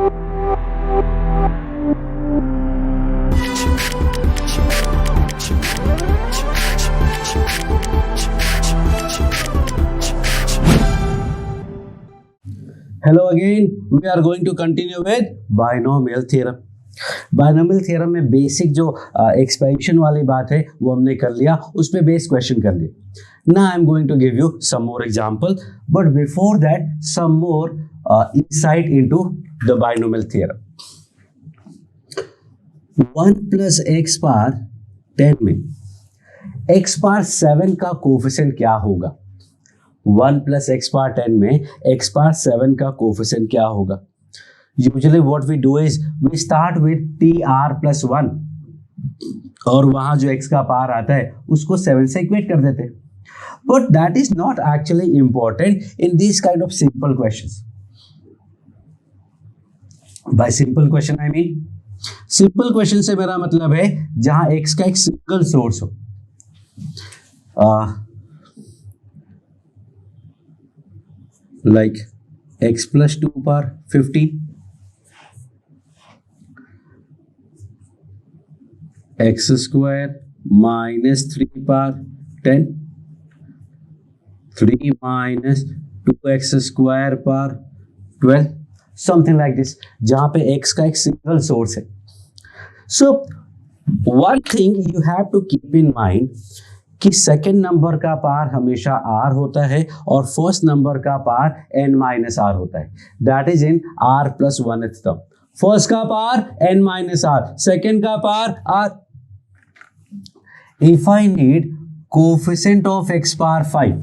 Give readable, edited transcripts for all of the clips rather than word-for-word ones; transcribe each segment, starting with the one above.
Hello again, we are going to continue with binomial theorem. Binomial theorem में basic जो expansion वाली बात है वो हमने कर लिया, उस पे बेस क्वेश्चन कर लिया. Now I am going to give you some more example, but before that some more insight into the binomial theorem. 1 plus x power 10 में एक्स पावर 7 का कोफिशिएंट क्या होगा? 1 प्लस एक्स पावर 10 में x power 7 का coefficient क्या होगा? Usually what we do is we start with T R plus 1 और वहां जो एक्स का पावर आता है उसको 7 से इक्वेट कर देते हैं. But that is not actually important in this kind of simple questions. Bye simple question I mean, simple question से मेरा मतलब है जहां एक्स का एक सिंगल सोर्स हो. Like x plus 2 power 15, x square minus 3 power 10, 3 minus 2x square power 12, something like this, जहां पे x का एक सिंगल सोर्स है. So one thing you have to keep in mind कि सेकेंड नंबर का power हमेशा r होता है और फर्स्ट नंबर का पावर n माइनस r होता है. That is in r plus 1th term. First का power n minus r, second का power r. If I need coefficient of x power 5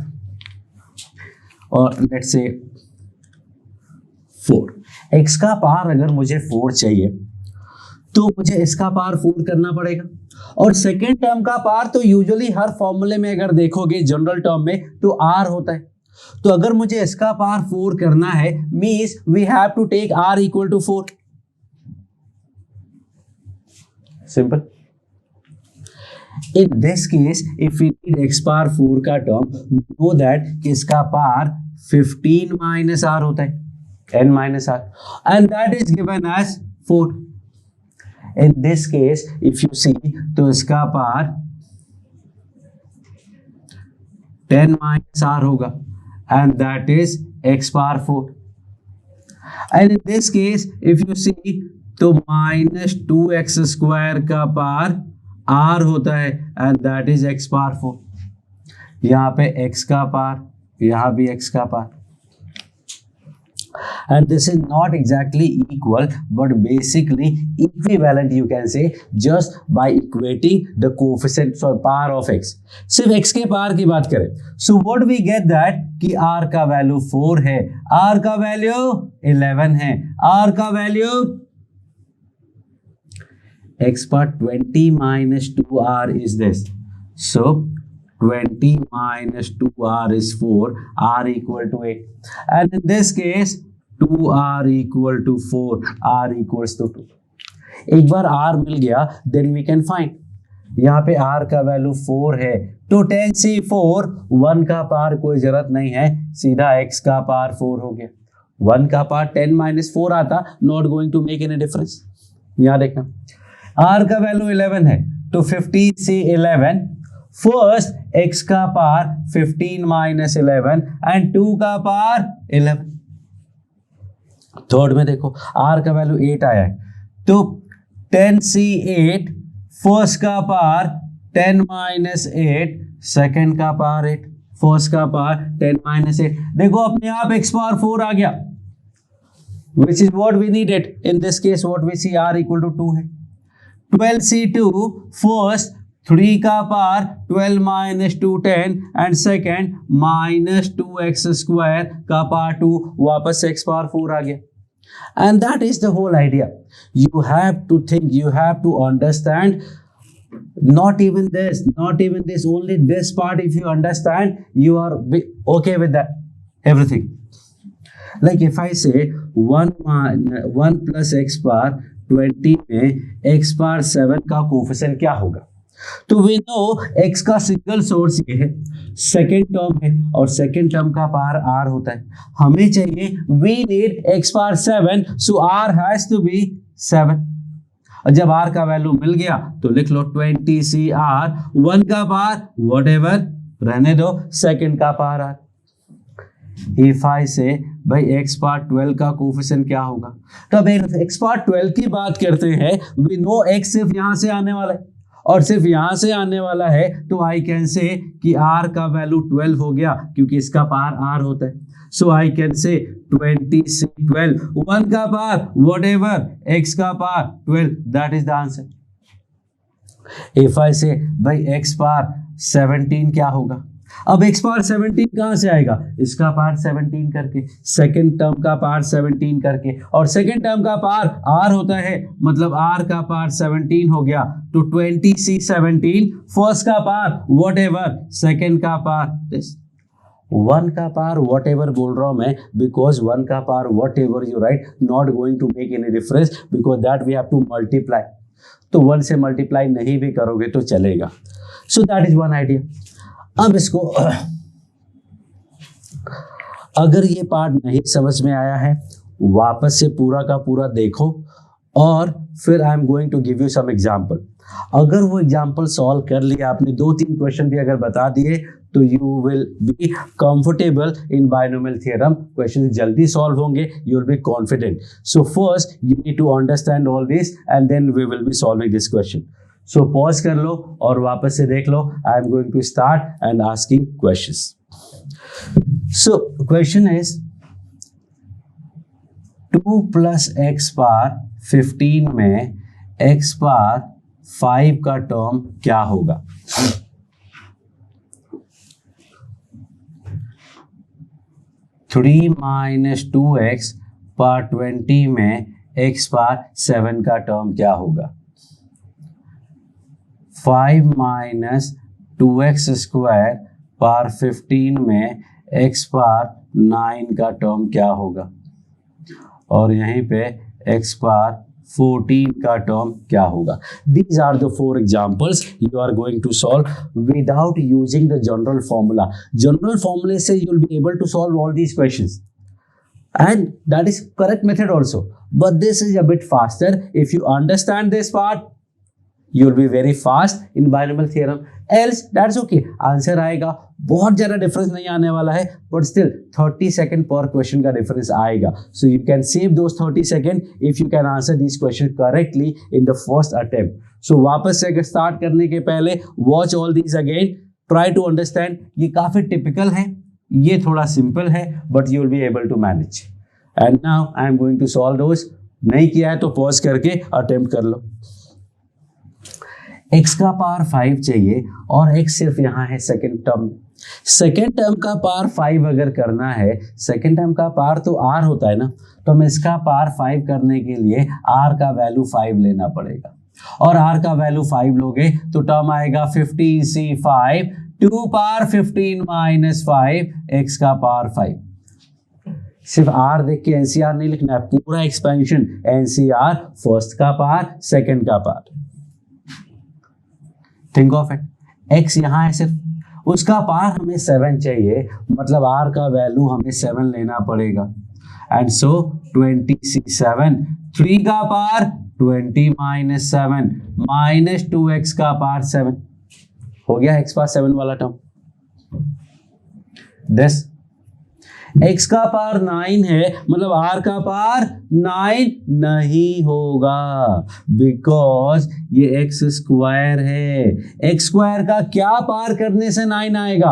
और लेट्स से 4, x का power अगर मुझे 4 चाहिए तो मुझे इसका पावर 4 करना पड़ेगा. और सेकेंड टर्म का पावर तो यूजुअली हर फॉर्मूले में अगर देखोगे जनरल टर्म में तो r होता है. तो अगर मुझे इसका पावर 4 करना है means we have to take r equal to 4. Simple. In this case if we need x power 4 का टर्म, वी नो दैट इसका पावर 15 माइनस r होता है, n minus r, and that is given as 4. In this case, if you see, तो इसका पावर 10 minus r होगा, and that is x power 4. And in this case, if you see, तो minus 2x square का power r होता है, and that is x power 4. यहाँ पे x का पावर, यहाँ भी x का power. And this is not exactly equal but basically equivalent you can say just by equating the coefficients or power of x. सिर्फ x के power की बात करें so what we get that कि r का value 4 है, r का value 11 है, r का वैल्यू x पर 20 minus 2r is this, so 20 minus 2r is 4, r equal to 8, and in this case 2r equal to 4, r equals to 2. एक बार r मिल गया then we can find. यहाँ पे r का value 4 है तो 10c4, 1 का power कोई जरूरत नहीं है, सीधा x का पावर 4 हो गया. 1 का पावर 10 माइनस 4 आता, not going to make any difference. यहाँ देखना r का वैल्यू 11 है तो 15c11, फर्स्ट x का पावर 15 माइनस 11 एंड 2 का पावर 11. थर्ड में देखो r का वैल्यू 8 आया है तो 10c8, फर्स्ट का पावर 10 माइनस 8, सेकेंड का पावर 8, फर्स्ट का पावर 10 माइनस 8. देखो अपने आप x पावर 4 आ गया, which is what we needed. In this case what we see r equal to 2 है. 12c2, फर्स्ट 3 का power 12 minus 2 10 and second minus 2x square का पावर 2, वापस से x पावर 4 आ गया. And that is the whole idea. You have to think, you have to understand. Not even this, only this part. If you understand, you are okay with that. Everything. Like if I say 1 plus x power 20 में x power 7 का coefficient क्या होगा? तो we know x का single source ये है, second term है और सेकेंड टर्म का पावर r होता है। हमें चाहिए we need x power 7, so r has to be 7। और जब r का वैल्यू मिल गया तो लिख लो 20 CR, 1 का पावर वॉट एवर रहने दो, सेकेंड का पावर r। इफ आई से भाई x पावर 12 का कोफिशिएंट क्या होगा, तो अब x पावर 12 की बात करते हैं। वी नो x सिर्फ यहां से आने वाला है और सिर्फ यहां से आने वाला है, तो आई कैन से कि r का वैल्यू 12 हो गया क्योंकि इसका पावर r होता है। सो आई कैन से 20 से 12, 1 का पावर वॉट एवर, x का power 12, that is the answer. If I से भाई x पावर 17 क्या होगा, अब x पावर 17 कहां से आएगा, इसका पावर 17 करके, सेकंड टर्म का पावर 17 करके, और सेकंड टर्म का पावर r होता है, मतलब r का पावर 17 हो गया, तो 20 C 17, फर्स्ट का पावर वॉट एवर, सेकेंड का पावर 1 का पावर वॉट एवर बोल रहा हूं मैं, बिकॉज 1 का power whatever you write not going to make any difference, because that we have to multiply. तो 1 से मल्टीप्लाई नहीं भी करोगे तो चलेगा। So that is one idea. अब इसको अगर ये पार्ट नहीं समझ में आया है, वापस से पूरा का पूरा देखो और फिर I am going to give you some example. अगर वो एग्जांपल सॉल्व कर लिया आपने, 2-3 क्वेश्चन भी अगर बता दिए, तो you will be comfortable in binomial theorem. Question जल्दी सॉल्व होंगे, you will be confident. So first you need to understand all this and then we will be solving this question. So pause कर लो और वापस से देख लो। I am going to start and asking questions. So question is 2 + x power 15 में x power 5 का term क्या होगा। थ्री माइनस 2x पावर 20 में x पावर 7 का टर्म क्या होगा। 5 माइनस 2x स्क्वायर पावर 15 में x पावर 9 का टर्म क्या होगा, और यहीं पे x पावर 14 का टर्म क्या होगा। These are the 4 examples you are going to solve without using the general formula. General formula से you will be able to solve all these questions, and that is correct method also. But this is a bit faster. If you understand this part, you will be very fast in binomial theorem. Else that's okay. Answer आएगा, बहुत ज़्यादा difference नहीं आने वाला है, but still 30 second पर question का difference आएगा। So you can save those 30 second if you can answer this question correctly in the first attempt. So वापस से स्टार्ट करने के पहले watch all these again, try to understand. ये काफ़ी टिपिकल है, ये थोड़ा सिंपल है, but you will be able to manage. And now I am going to solve those. नहीं किया है तो पॉज करके अटेम्प्ट कर लो। x का पावर 5 चाहिए और x सिर्फ यहाँ है सेकेंड टर्म। सेकेंड टर्म का पावर 5 अगर करना है, सेकेंड टर्म का पावर तो r होता है ना, तो हमें इसका पावर 5 करने के लिए r का वैल्यू 5 लेना पड़ेगा, और r का वैल्यू 5 लोगे तो टर्म आएगा 15c5, 2 पावर 15 माइनस 5, x का पावर 5। सिर्फ r देख के एनसीआर नहीं लिखना है, पूरा एक्सपेंशन एनसीआर, फर्स्ट का पावर, सेकेंड का power. Think of it, x यहाँ है सिर्फ, उसका पावर हमें 7 चाहिए, मतलब r का वैल्यू हमें 7 लेना पड़ेगा। एंड सो 20c7, 3 का पावर 20 माइनस 7 माइनस 2x का पावर 7 हो गया, x पावर 7 वाला टर्म। दिस x का पावर 9 है, मतलब r का पावर 9 नहीं होगा, बिकॉज ये x स्क्वायर है। x स्क्वायर का क्या पावर करने से 9 आएगा,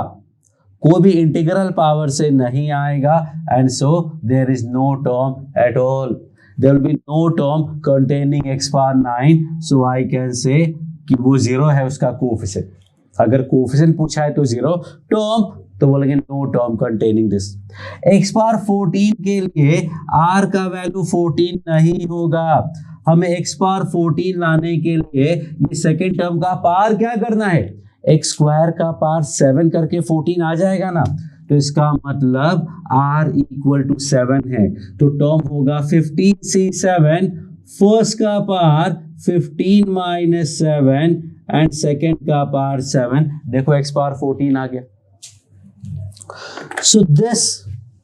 कोई भी इंटीग्रल पावर से नहीं आएगा। And so there is no term at all, there will be no term containing x power 9। So I can say कि वो 0 है उसका कोफिशिएंट। अगर कोफिशिएंट पूछा है तो 0, टर्म तो बोलेंगे no term containing this. x power 14 के लिए r का वैल्यू 14 नहीं होगा, हमें x पावर 14 लाने के लिए ये सेकेंड टर्म का पावर क्या करना है, x स्क्वायर का पावर 7 करके 14 आ जाएगा ना, तो इसका मतलब r इक्वल टू 7 है, तो टर्म होगा 15c7, फर्स्ट का पावर 15 माइनस 7 एंड सेकेंड का पावर 7, देखो x पावर 14 आ गया. So this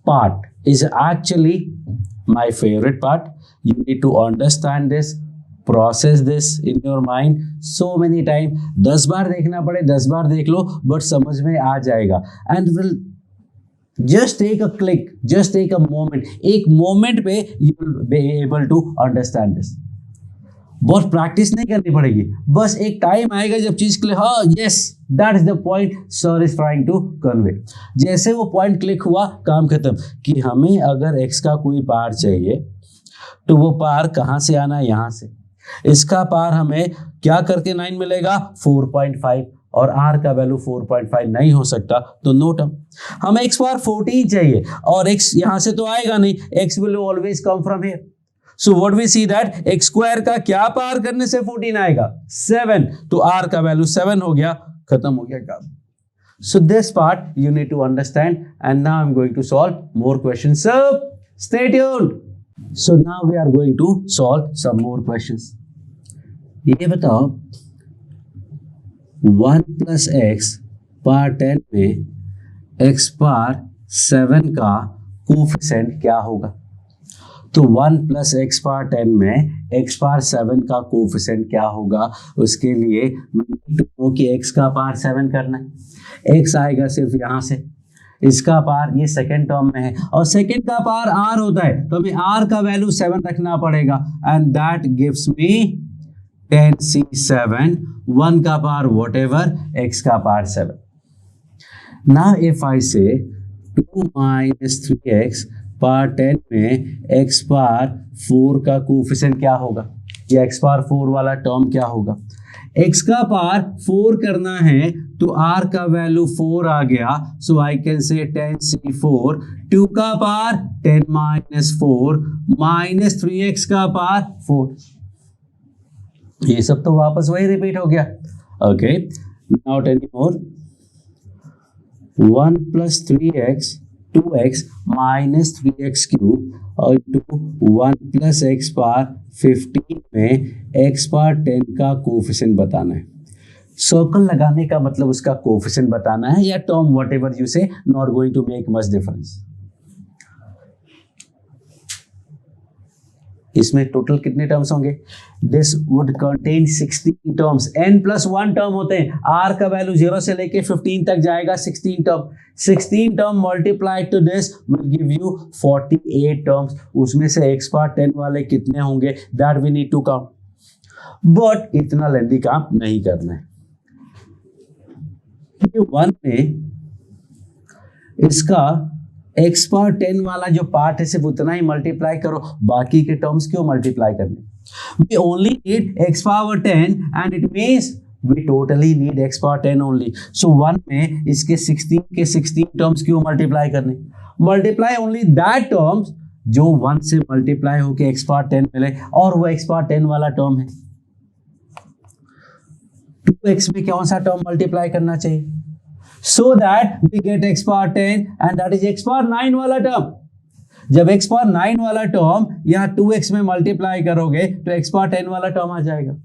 part is actually my favorite part. You need to understand this, process this in your mind so many times. 10 बार देखना पड़े 10 बार देख लो, but समझ में आ जाएगा. And will just take a click, just take a moment. एक moment पे you will be able to understand this. बहुत practice नहीं करनी पड़ेगी, बस एक टाइम आएगा जब चीज क्लिक, हाँ yes that is the point sir is trying to convey. जैसे वो पॉइंट क्लिक हुआ, काम खत्म. कि हमें अगर x का कोई पार चाहिए तो वो पार कहाँ से आना है, यहाँ से. इसका पार हमें क्या करके 9 मिलेगा, 4.5, और r का वैल्यू 4.5 नहीं हो सकता, तो नो टर्म. हमें x पार 14 चाहिए और x यहाँ से तो आएगा नहीं, x will always come from here. So what we see that x square का क्या पार करने से 14 आएगा, 7, तो r का वैल्यू 7 हो गया, खत्म हो गया काम. So this part you need to understand, and now I'm going to solve more questions. So stay tuned. So now we are going to solve some more questions. ये बताओ 1 plus x पावर 10 में x power 7 का coefficient क्या होगा. तो 1 plus x power 10 में x power 7 का coefficient क्या होगा, उसके लिए कि x का पावर 7 करना है. x आएगा सिर्फ यहाँ से, इसका पावर ये सेकेंड टर्म में है और सेकेंड का पावर r होता है, तो हमें r का वैल्यू 7 रखना पड़ेगा, and that gives me 10c7, 1 का पावर वॉट एवर, x का पावर 7. नाउ इफ आई से 2 minus 3x पावर 10 में x पावर 4 का कोफिशिएंट क्या होगा, या x पावर 4 वाला टर्म क्या होगा. x का पावर 4 करना है तो r का वैल्यू 4 आ गया, सो आई कैन से 10c4, 2 का पावर 10 minus 4 minus 3x का पावर 4. ये सब तो वापस वही रिपीट हो गया. ओके, नाउ 10 मोर, 1 plus 3x 2x minus 3x cube और 1 plus x पावर 15 में x पावर 10 का कोफिशिएंट बताना है. सर्कल लगाने का मतलब उसका कोफिशिएंट बताना है, या term whatever you say, not going to make much difference. इसमें टोटल कितने टर्म्स होंगे, this would contain 16 terms. n plus 1 term होते हैं, r का वैल्यू 0 से लेके 15 तक जाएगा, 16 term. 16 term multiplied to this will give you 48 terms. उसमें से x पावर 10 वाले कितने होंगे, that we need to count, but इतना लेंदी काम नहीं करना है. 1 में इसका x पावर 10 वाला जो पार्ट है सिर्फ उतना ही मल्टीप्लाई करो, बाकी के टर्म्स क्यों मल्टीप्लाई करने. We only need x power 10 and it means we totally need x power 10 only. So 1 में इसके 16 के 16 टर्म्स क्यों मल्टीप्लाई करने, मल्टीप्लाई ओनली दैट टर्म्स जो 1 से मल्टीप्लाई होके x पावर 10 मिले, और वो x पावर 10 वाला टर्म है. 2x में कौन सा टर्म मल्टीप्लाई करना चाहिए, so that we get x power 10 and that is x power 9 वाला टर्म. जब x power 9 वाला टर्म यहाँ 2x में मल्टीप्लाई करोगे तो x power 10 वाला टर्म आ जाएगा,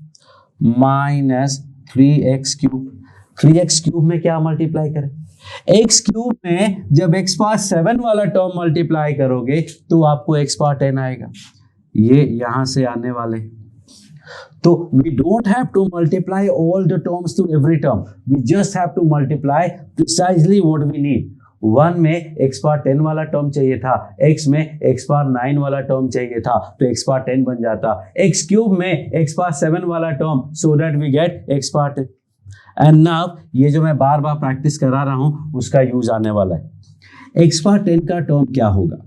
minus 3x cube. 3x cube में क्या मल्टीप्लाई करें, x क्यूब में जब x पावर 7 वाला टर्म मल्टीप्लाई करोगे तो आपको x पावर 10 आएगा. ये यहां से आने वाले, तो we don't have to multiply all the terms to every term, we just have to multiply precisely what we need. 1 में x पावर 10 वाला टर्म चाहिए था, x में x पावर 9 वाला टर्म चाहिए था, तो x पावर 10 बन जाता. x क्यूब में x पावर 7 वाला term, so that we get x power 10. And now ये जो मैं बार बार प्रैक्टिस करा रहा हूं उसका यूज आने वाला है. x पावर 10 का टर्म क्या होगा,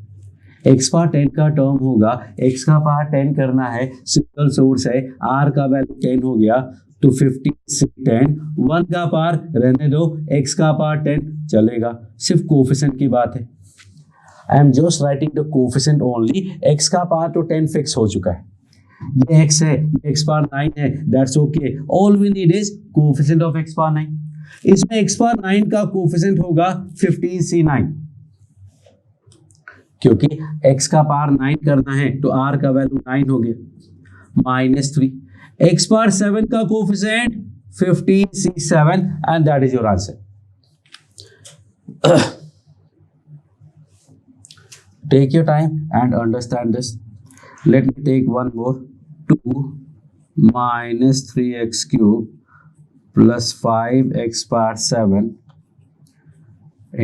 x पावर 10 का टर्म होगा, x का पावर 10 करना है, सिंगल सोर्स है, r का वैल्यू 10 हो गया, तो 15 से 10, 1 का पावर रहने दो, x का पावर 10 चलेगा, सिर्फ कोफिशिएंट की बात है. I am just writing the coefficient only. x का पावर तो 10 फिक्स हो चुका है, ये x है, x पावर 9 है, that's okay. All we need is coefficient of x power 9. इसमें x पावर 9 का कोफिशिएंट होगा 15c9, क्योंकि x का पावर 9 करना है तो r का वैल्यू 9 हो गया, माइनस 3. x पावर 7 का coefficient 15c7 and that is your answer. Take your time and understand this. Let me take one more. 2 minus 3x cube plus 5x power 7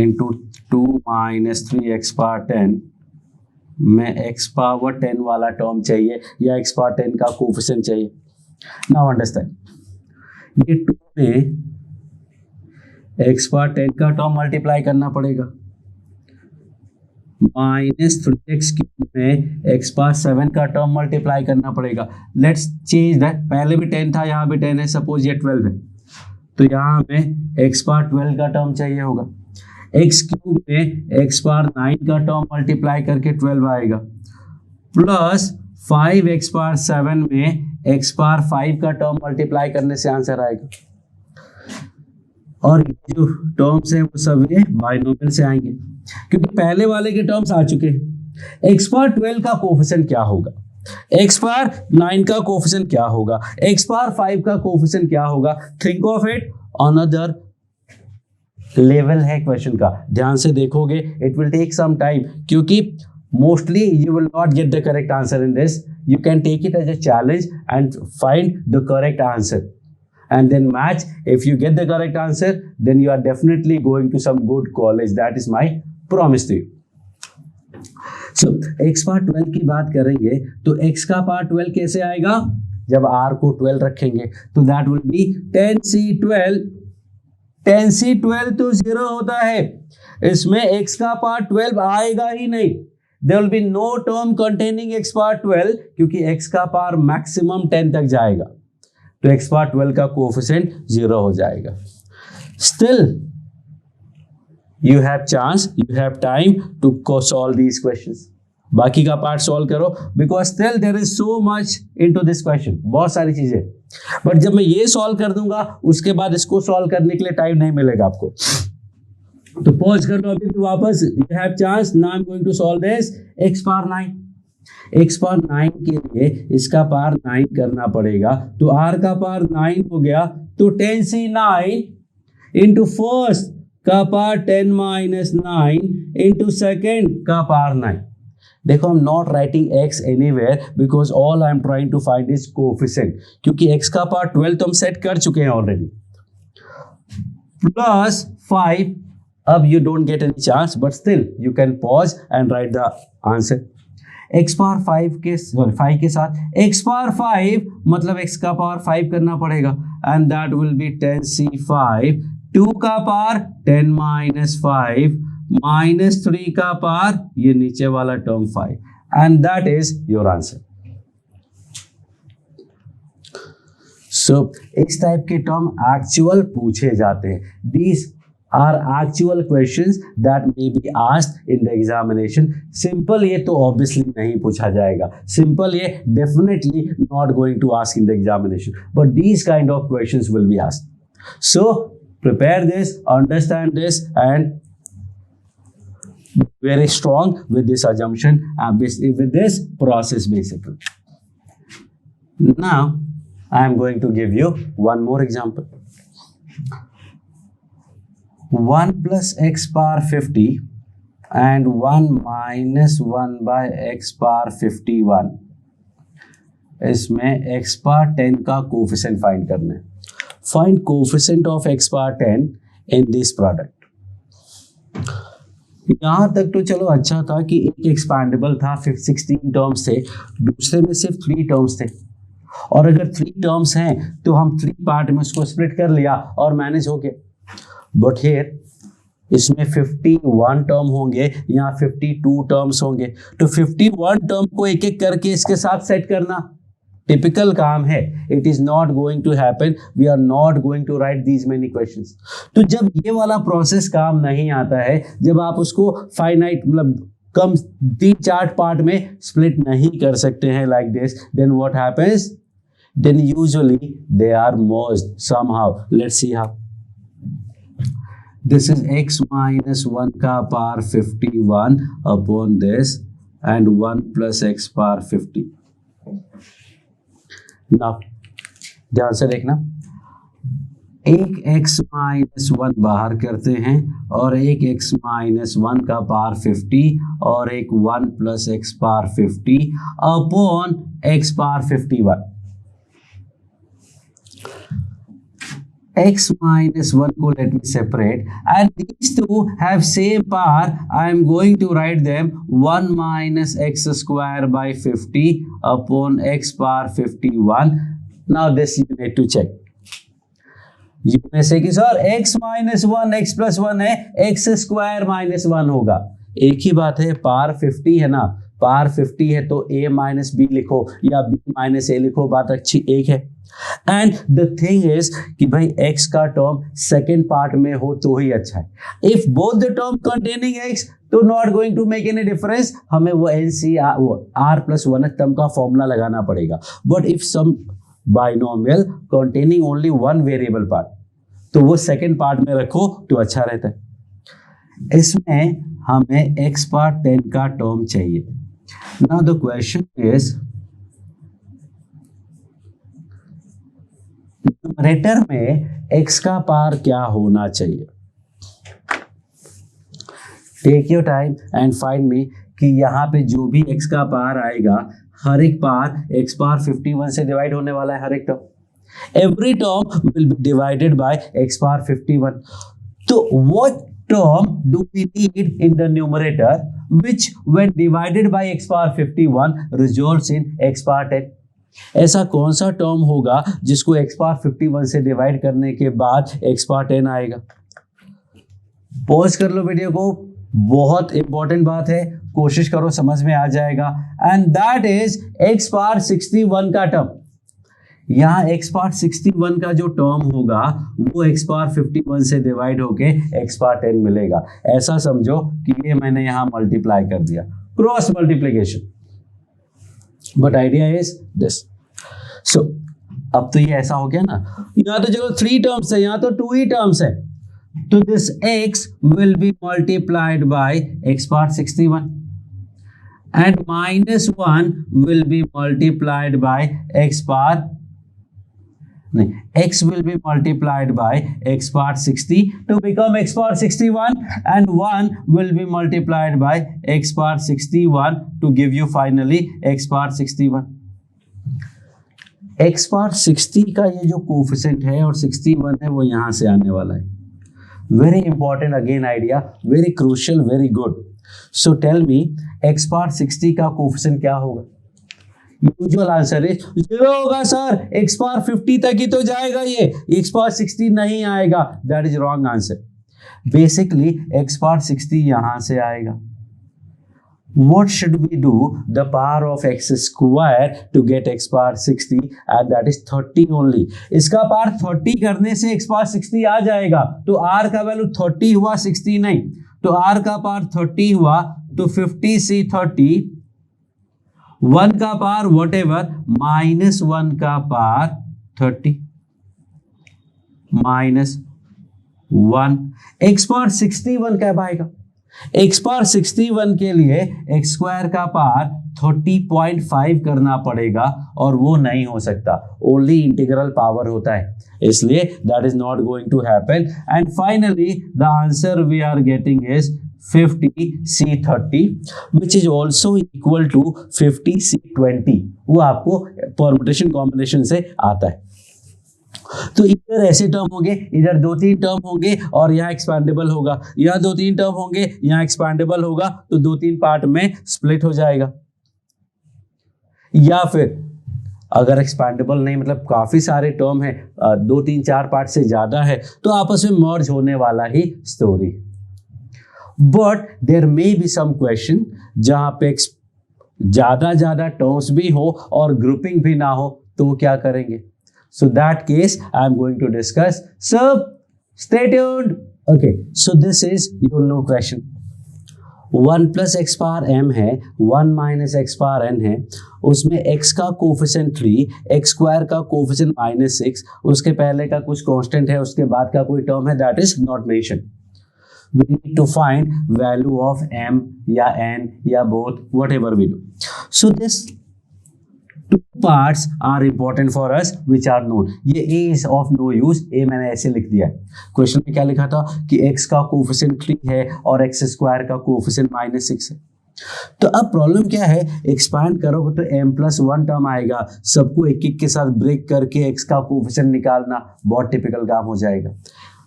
into 2 minus 3x power 10 में x power 10 वाला term चाहिए या x power 10 का coefficient चाहिए. Now understand, ये 2 में x power 10 का term multiply करना पड़ेगा, माइनस 3x क्यूब में x पावर 7 का टर्म मल्टीप्लाई करना पड़ेगा. Let's change that. पहले भी 10 था, यहाँ भी 10 है, सपोज ये 12 है, तो यहाँ हमें x पावर 12 का टर्म चाहिए होगा. x क्यूब में x पावर 9 का टर्म मल्टीप्लाई करके 12 आएगा, प्लस 5x पावर 7 में x पावर 5 का टर्म मल्टीप्लाई करने से आंसर आएगा. और ये जो टर्म्स हैं वो सब ये बाइनोमियल से आएंगे क्योंकि पहले वाले के टर्म्स आ चुके हैं. x पावर 12 का कोफिशिएंट क्या होगा, x पावर 9 का कोफिशिएंट क्या होगा, x पावर 5 का कोफिशिएंट क्या होगा. Think of it another level है क्वेश्चन का. ध्यान से देखोगे, it will take some time क्योंकि mostly you will not get the correct answer in this. You can take it as a challenge and find the correct answer and then match. If you get the correct answer, then you are definitely going to some good college. That is my promise to you. So x power 12 की बात करेंगे तो x का power 12 कैसे आएगा, जब r को 12 रखेंगे तो that will be 10c12. 10c12 तो 0 होता है, इसमें x का पावर 12 आएगा ही नहीं. There will be no term containing x power 12 क्योंकि x का पावर मैक्सिमम 10 तक जाएगा, तो x पावर 12 का कोफिशिएंट 0 हो जाएगा. Still you have chance, you have time to solve these questions. बाकी का पार्ट सॉल्व करो because still there is so much into this question, बहुत सारी चीजें. बट जब मैं ये सॉल्व कर दूंगा उसके बाद इसको सॉल्व करने के लिए टाइम नहीं मिलेगा आपको, तो पॉज कर लो अभी भी वापस. You have chance. Now I am going to solve this. x power 9, x power 9 के लिए इसका पावर 9 करना पड़ेगा, तो r का पावर 9 हो गया, तो 10c9 इंटू फर्स्ट का पावर 10 माइनस 9 इंटू सेकेंड का पावर 9. देखो I am not writing x anywhere because all I am trying to find is coefficient, क्योंकि x का पावर 12 तो हम सेट कर चुके हैं ऑलरेडी, प्लस 5. अब you don't get any chance but still you can pause and write the answer. x power 5 के साथ x पावर 5 मतलब x का पावर 5 करना पड़ेगा and that will be 10c5. 2 का पावर 10 माइनस 5 माइनस 3 का पावर ये नीचे वाला term 5 and that is your answer. So इस टाइप के टर्म एक्चुअल पूछे जाते हैं. These are actual questions that may be asked in the examination. Simple ये तो obviously नहीं पूछा जाएगा. Simple ये definitely not going to ask in the examination. But these kind of questions will be asked. So prepare this, understand this, and very strong with this assumption and with this process basically. Now I am going to give you one more example. 1 plus x power 50 and 1 minus 1 by x power 51. इसमें x power 10 का coefficient find करना है. Find coefficient of x power 10 in this product. यहाँ तक तो चलो अच्छा था कि एक एक्सपैंडेबल था, 16 टर्म्स थे, दूसरे में सिर्फ 3 टर्म्स थे, और अगर 3 टर्म्स हैं तो हम 3 पार्ट में उसको स्प्लिट कर लिया और मैनेज हो गया. बट हियर इसमें 51 टर्म होंगे, यहाँ 52 टर्म्स होंगे, तो 51 टर्म को एक एक करके इसके साथ सेट करना टिपिकल काम है. It is not going to happen. We are not going to write these many questions. तो जब ये वाला प्रोसेस काम नहीं आता है, जब आप उसको फाइनाइट मतलब कम 3-4 पार्ट में स्प्लिट नहीं कर सकते हैं like this, then what happens, then usually they are merged somehow. Let's see how. This is x minus 1 का power 51 upon this and 1 plus x power 50. Now ध्यान से देखना, एक x माइनस वन बाहर करते हैं और एक x माइनस वन का पावर 50 और एक 1 plus x power 50 upon x power 51. x minus 1 को let me separate, and these two have same power. I am going to write them 1 minus x square by 50 upon x power 51. Now this you need to check. you may say कि sir x minus 1 x plus 1 है, x square minus 1 होगा. एक ही बात है, power 50 है ना, power 50 है तो a माइनस बी लिखो या b माइनस ए लिखो, बात अच्छी एक है. एंड द थिंग इज कि भाई x का टर्म सेकेंड पार्ट में हो तो ही अच्छा है. If both the term containing x तो not going to make any difference, हमें वो NCR r plus one term का फॉर्मूला लगाना पड़ेगा. But if some binomial containing only one variable part तो वो सेकेंड पार्ट में रखो तो अच्छा रहता है. इसमें हमें x पावर 10 का टर्म चाहिए. Now the question is numerator में x का पावर क्या होना चाहिए. Take your time and find me कि यहाँ पे जो भी x का पावर आएगा हर एक पावर x पावर 51 से डिवाइड होने वाला है. हर एक term, every term will be divided by x power 51. So what term do we need in the numerator which when divided by x power 51 results in x power 10? ऐसा कौन सा term होगा जिसको x पावर 51 से divide करने के बाद x power 10 आएगा. पॉज कर लो वीडियो को, बहुत इंपॉर्टेंट बात है, कोशिश करो समझ में आ जाएगा. And that is x power 61 का टर्म. यहाँ x पावर 61 का जो टर्म होगा वो x पावर 51 से डिवाइड होके x पावर 10 मिलेगा. ऐसा समझो कि ये मैंने यहाँ मल्टीप्लाई कर दिया, cross multiplication. But idea is this. So अब तो ये ऐसा हो गया ना, यहाँ तो चलो 3 टर्म्स है, यहाँ तो 2 ही टर्म्स है, तो this x will be multiplied by x power 61 and -1 will be multiplied by x power नहीं, x will be multiplied by x power 60 to become x power 61 and 1 will be multiplied by x power 61 to give you finally x power 61. x power 60 का ये जो coefficient है और 61 है वो यहाँ से आने वाला है. Very important again idea, very crucial, very good. So tell me x power 60 का कोफिशिएंट क्या होगा. यूजुअल आंसर इज 0 होगा सर, x पावर 50 तक ही तो जाएगा, ये x पावर 60 नहीं आएगा. That is wrong answer. Basically x power 60 यहां से आएगा. What should we do? The power of x square to get x power 60 and that is 30 only. इसका पावर 30 करने से x पावर 60 आ जाएगा, तो r का वैल्यू 30 हुआ 60 नहीं, तो r का पावर 30 हुआ तो 50 से 30 1 का पावर वट एवर -1 का पावर 30 -1 x पावर 61 क्या आएगा. x पावर 61 के लिए x स्क्वायर का पावर 30.5 करना पड़ेगा और वो नहीं हो सकता, ओनली इंटीग्रल पावर होता है, इसलिए that is not going to happen. And finally the answer we are getting is 50 C30 which is also equal to 50 C20. वो आपको परमुटेशन कॉम्बिनेशन से आता है. तो इधर ऐसे टर्म होंगे, इधर 2-3 टर्म होंगे और यहाँ एक्सपैंडेबल होगा, यहाँ 2-3 टर्म होंगे, यहाँ एक्सपैंडेबल होगा, तो 2-3 पार्ट में स्प्लिट हो जाएगा. या फिर अगर एक्सपैंडेबल नहीं मतलब काफी सारे टर्म है, 2-3-4 पार्ट से ज्यादा है, तो आपस में मर्ज होने वाला ही story. But there may be some question जहां पे ज्यादा टर्म्स भी हो और ग्रुपिंग भी ना हो, तो क्या करेंगे. So that case I am going to discuss. So stay tuned. Okay, so this is your new question. 1 plus x power m है, 1 माइनस एक्स पावर n है, उसमें x का कोफिशिएंट 3, x स्क्वायर का कोफिशिएंट -6, उसके पहले का कुछ constant है, उसके बाद का कोई टर्म है that is not mention. We need to find value of m या n या both, whatever we do. So this to parts are important for us which are known. ये A is of no use, A मैंने ऐसे लिख दिया है। Question में क्या लिखा था कि x का कोफिशिएंट 3 है और x स्क्वायर का कोफिशिएंट -6 है। तो अब प्रॉब्लम क्या है, एक्सपांड करोगे तो m+1 टर्म आएगा, सबको एक एक के साथ ब्रेक करके x का कोफिशिएंट निकालना बहुत टिपिकल काम हो जाएगा।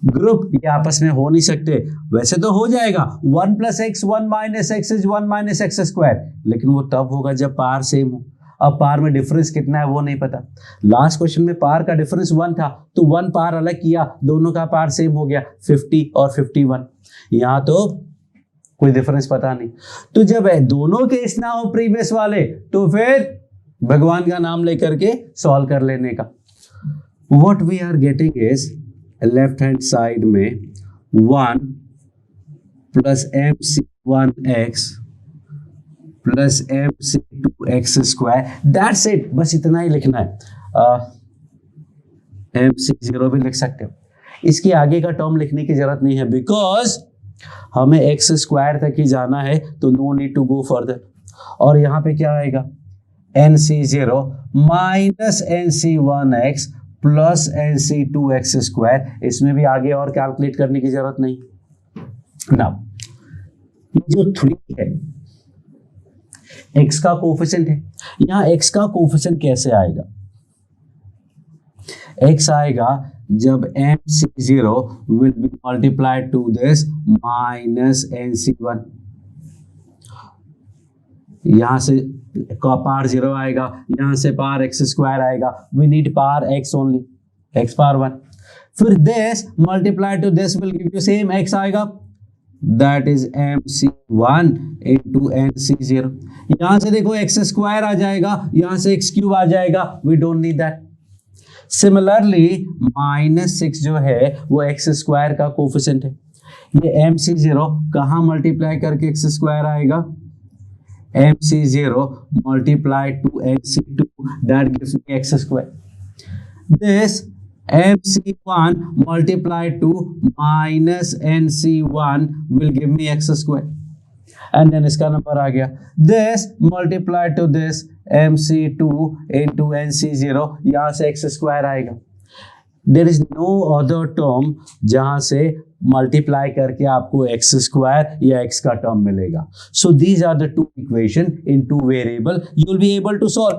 ग्रुप ये आपस में हो नहीं सकते, वैसे तो हो जाएगा 1 + x 1 - x इज 1 - x², लेकिन वो तब होगा जब पार सेम हो। अब पार में डिफरेंस कितना है वो नहीं पता। लास्ट क्वेश्चन में पार का डिफरेंस 1 था तो 1 पार अलग किया, दोनों का पार सेम हो गया 50 और 51। यहाँ तो कोई डिफरेंस पता नहीं। तो जब दोनों केस ना हो प्रीवियस वाले तो फिर भगवान का नाम लेकर के सॉल्व कर लेने का। What we are getting is left hand side में 1 + mc1x + mc2x², दैट्स इट, बस इतना ही लिखना है। mc0 भी लिख सकते हो, इसके आगे का टर्म लिखने की जरूरत नहीं है बिकॉज हमें x² तक ही जाना है, तो no need to go further. और यहाँ पे क्या आएगा, nc0 - nc1x + nc2x², इसमें भी आगे और कैलकुलेट करने की जरूरत नहीं। नाउ जो 3 है x का कोफिशिएंट है, यहाँ x का कोफिशिएंट कैसे आएगा, x आएगा जब mc0 will be multiplied to this -nc1, यहां से पार 0 आएगा, यहां से पार x² आएगा, we need power x only, x power 1, फिर this multiplied to this will give you same x आएगा, that is mc1 into nc0। यहां से देखो x² आ जाएगा, यहां से x³ आ जाएगा, we don't need that। Similarly -6 जो है वो x² का कोफिशिएंट है, ये mc0 कहाँ मल्टीप्लाई करके x² आएगा, mc0 multiplied to nc2, that gives me x²। this mc1 multiplied to -nc1 will give me x², and then इसका नंबर आ गया। this multiplied to this mc2 into nc0, यहाँ से x² आएगा। there is no other term जहाँ से multiply करके आपको x² या x का टर्म मिलेगा। so these are the two equation in two variable, you will be able to solve।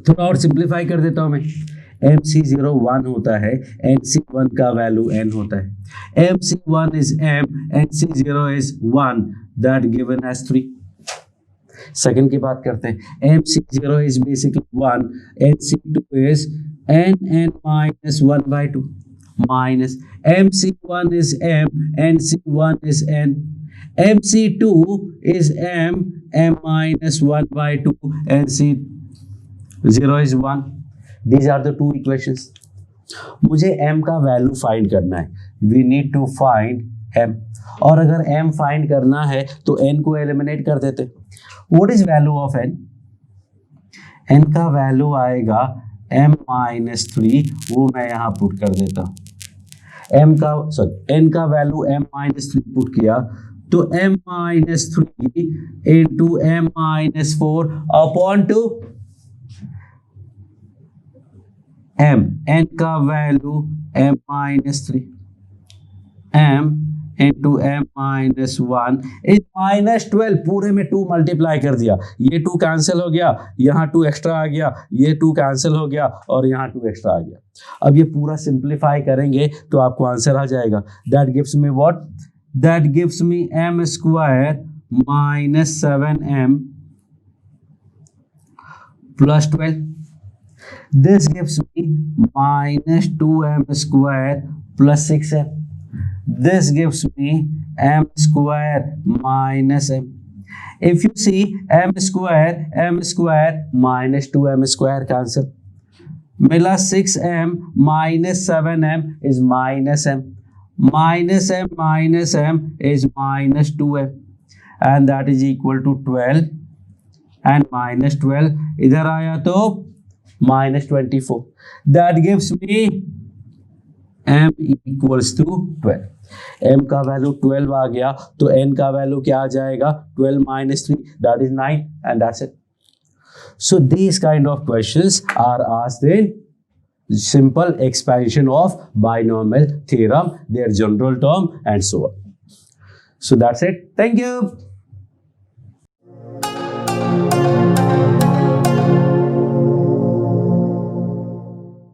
थोड़ा और सिंप्लीफाई कर देता हूं मैं, mc0 1 होता है, nc1 का वैल्यू n होता है, mc1 is m, nc0 is 1, that given as 3। Second की बात करते हैं, mc0 is basically 1, nc2 is n(-1/2) minus mc1 is m, nc1 is n, mc2 is m, m-1/2, nc0 is 1। These are the two equations। मुझे m का value find करना है, we need to find m, और अगर m find करना है तो n को एलिमिनेट कर देते। What is value of n? n का वैल्यू आएगा m-3, वो मैं यहाँ पुट कर देता हूँ। n का वैल्यू m-3 पुट किया तो m-3 into m-4 upon 2 m, n का value m-3, m into m-1 is -12, पूरे में 2 मल्टीप्लाई कर दिया, ये 2 कैंसिल हो गया, यहाँ 2 एक्स्ट्रा आ गया, ये 2 कैंसिल हो गया और यहाँ 2 एक्स्ट्रा आ गया। अब ये पूरा सिंप्लीफाई करेंगे तो आपको आंसर आ जाएगा, that gives me what, that gives me m² - 7m plus 12। This gives me -2m² plus 6m। This gives me m² - m। If you see m² minus 2m² cancel, मिला 6m minus 7m is -m, minus m is -2m, and that is equal to 12, and -12 इधर आया तो -24, that gives me m equals to 12। m का value 12 आ गया तो n का value क्या आ जाएगा, 12 - 3, that is 9, and that's it। So these kind of questions are asked in simple expansion of binomial theorem, their general term and so on. So that's it. Thank you.